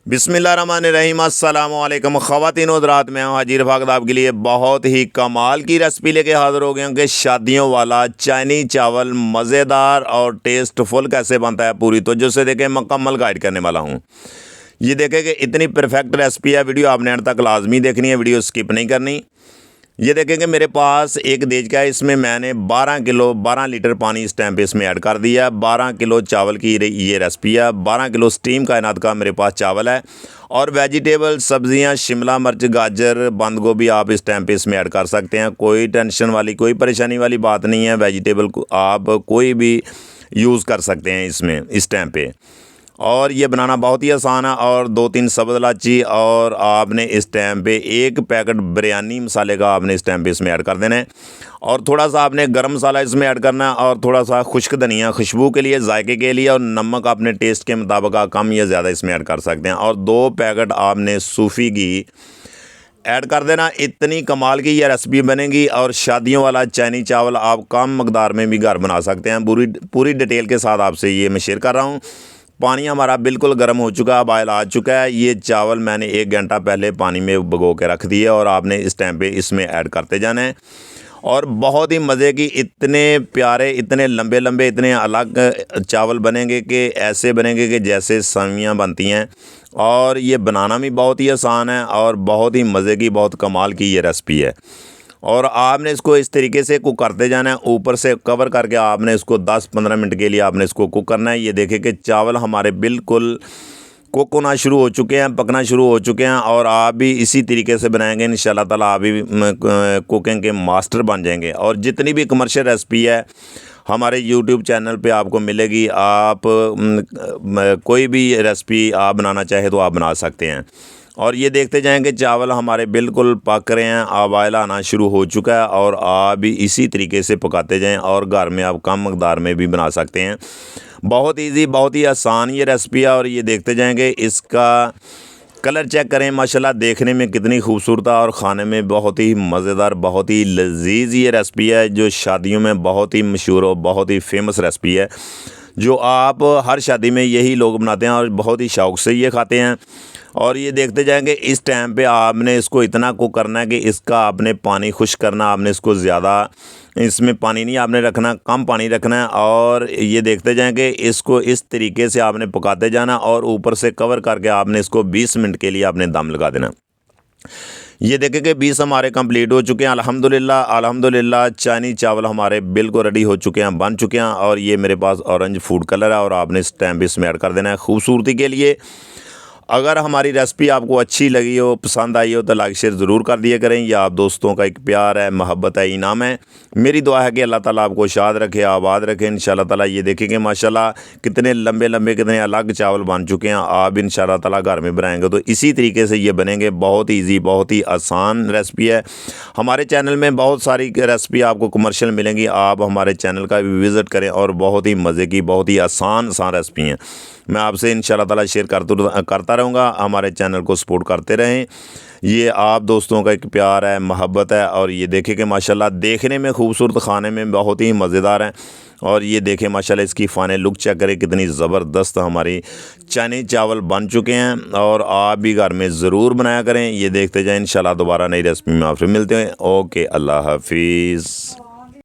बिस्मिल्लाहिर्रहमानिर्रहीम अस्सलामुअलैकुम ख़वातीन और हज़रात, मैं हूं हाजिर भागद आपके लिए बहुत ही कमाल की रेसिपी लेके हाज़िर हो गया हूं कि शादियों वाला चाइनी चावल मज़ेदार और टेस्टफुल कैसे बनता है पूरी तवज्जो से देखें, मुकम्मल गाइड करने वाला हूं। ये देखें कि इतनी परफेक्ट रेसिपी है, वीडियो आपने अंत तक लाजमी देखनी है, वीडियो स्किप नहीं करनी। ये देखेंगे मेरे पास एक देज का है, इसमें मैंने 12 लीटर पानी इस टाइम पे इसमें ऐड कर दिया। 12 किलो चावल की ये रेसिपी है। 12 किलो स्टीम कायनात का मेरे पास चावल है। और वेजिटेबल सब्जियां शिमला मिर्च, गाजर, बंद गोभी आप इस टाइम पे इसमें ऐड कर सकते हैं। कोई टेंशन वाली, कोई परेशानी वाली बात नहीं है। वेजिटेबल को आप कोई भी यूज़ कर सकते हैं इसमें इस टाइम पे। और ये बनाना बहुत ही आसान है। और 2-3 सब्ज़ इलायची, और आपने इस टाइम पे 1 पैकेट बिरयानी मसाले का आपने इस टाइम पे इसमें ऐड कर देना है। और थोड़ा सा आपने गरम मसाला इसमें ऐड करना है, और थोड़ा सा खुश्क धनिया खुशबू के लिए, जायके के लिए। और नमक आपने टेस्ट के मुताबिक कम या ज़्यादा इसमें ऐड कर सकते हैं। और 2 पैकेट आपने सूफी घी ऐड कर देना। इतनी कमाल की ये रेसिपी बनेगी। और शादियों वाला चाइनी चावल आप कम मकदार में भी घर बना सकते हैं। पूरी डिटेल के साथ आपसे ये मैं शेयर कर रहा हूँ। पानी हमारा बिल्कुल गर्म हो चुका है, बॉयल आ चुका है। ये चावल मैंने 1 घंटा पहले पानी में भिगो के रख दिए, और आपने इस टाइम पे इसमें ऐड करते जाना है। और बहुत ही मज़े की, इतने प्यारे, इतने लंबे लंबे, इतने अलग चावल बनेंगे कि ऐसे बनेंगे कि जैसे सवियाँ बनती हैं। और ये बनाना भी बहुत ही आसान है, और बहुत ही मज़े की, बहुत कमाल की ये रेसिपी है। और आपने इसको इस तरीके से कुक करते जाना है, ऊपर से कवर करके आपने इसको 10-15 मिनट के लिए आपने इसको कुक करना है। ये देखें कि चावल हमारे बिल्कुल कुक होना शुरू हो चुके हैं, पकना शुरू हो चुके हैं। और आप भी इसी तरीके से बनाएंगे, इंशाल्लाह ताला आप भी कुकिंग के मास्टर बन जाएंगे। और जितनी भी कमर्शियल रेसिपी है हमारे यूट्यूब चैनल पे आपको मिलेगी। आप कोई भी रेसिपी आप बनाना चाहे तो आप बना सकते हैं। और ये देखते जाएंगे चावल हमारे बिल्कुल पक रहे हैं, उबाल आना शुरू हो चुका है। और आप भी इसी तरीके से पकाते जाएं, और घर में आप कम मकदार में भी बना सकते हैं। बहुत इजी, बहुत ही आसान ये रेसिपी है। और ये देखते जाएंगे, इसका कलर चेक करें, माशाल्लाह देखने में कितनी खूबसूरत है, और ख़ाने में बहुत ही मज़ेदार, बहुत ही लजीज ये रेसिपी है, जो शादियों में बहुत ही मशहूर और बहुत ही फेमस रेसिपी है, जो आप हर शादी में यही लोग बनाते हैं और बहुत ही शौक़ से ये खाते हैं। और ये देखते जाएंगे, इस टाइम पे आपने इसको इतना कुक करना है कि इसका आपने पानी खुश्क करना, आपने इसको ज़्यादा इसमें पानी नहीं आपने रखना, कम पानी रखना है। और ये देखते जाएंगे, इसको इस तरीके से आपने पकाते जाना, और ऊपर से कवर करके आपने इसको 20 मिनट के लिए आपने दम लगा देना। ये देखें कि 20 हमारे कंप्लीट हो चुके हैं। अल्हम्दुलिल्लाह अल्हम्दुलिल्लाह चाइनी चावल हमारे बिल्कुल रेडी हो चुके हैं, बन चुके हैं। और ये मेरे पास ऑरेंज फूड कलर है, और आपने इस टाइम पे इसमें ऐड कर देना है खूबसूरती के लिए। अगर हमारी रेसिपी आपको अच्छी लगी हो, पसंद आई हो, तो लाइक शेयर ज़रूर कर दिया करें। यह आप दोस्तों का एक प्यार है, मोहब्बत है, इनाम है। मेरी दुआ है कि अल्लाह ताला आपको शाद रखे, आबाद रखे इंशाल्लाह ताला। ये देखेंगे माशाल्लाह कितने लंबे लंबे, कितने अलग चावल बन चुके हैं। आप इंशाल्लाह ताला घर में बनाएंगे तो इसी तरीके से ये बनेंगे। बहुत ईजी, बहुत ही आसान रेसिपी है। हमारे चैनल में बहुत सारी रेसिपी आपको कमर्शियल मिलेंगी, आप हमारे चैनल का भी विज़िट करें। और बहुत ही मज़े की, बहुत ही आसान रेसिपी हैं, मैं आपसे इंशाल्लाह ताला शेयर करता रहूँगा। हमारे चैनल को सपोर्ट करते रहें। ये आप दोस्तों का एक प्यार है, मोहब्बत है। और ये देखें कि माशाल्लाह देखने में खूबसूरत, खाने में बहुत ही मज़ेदार हैं। और ये देखें माशाल्लाह इसकी फ़ाइनल लुक चेक करें, कितनी ज़बरदस्त हमारी चाइनी चावल बन चुके हैं। और आप भी घर में ज़रूर बनाया करें। ये देखते जाएँ, इंशाल्लाह दोबारा नई रेसिपी में आपसे मिलते हैं। ओके, अल्लाह हाफिज़।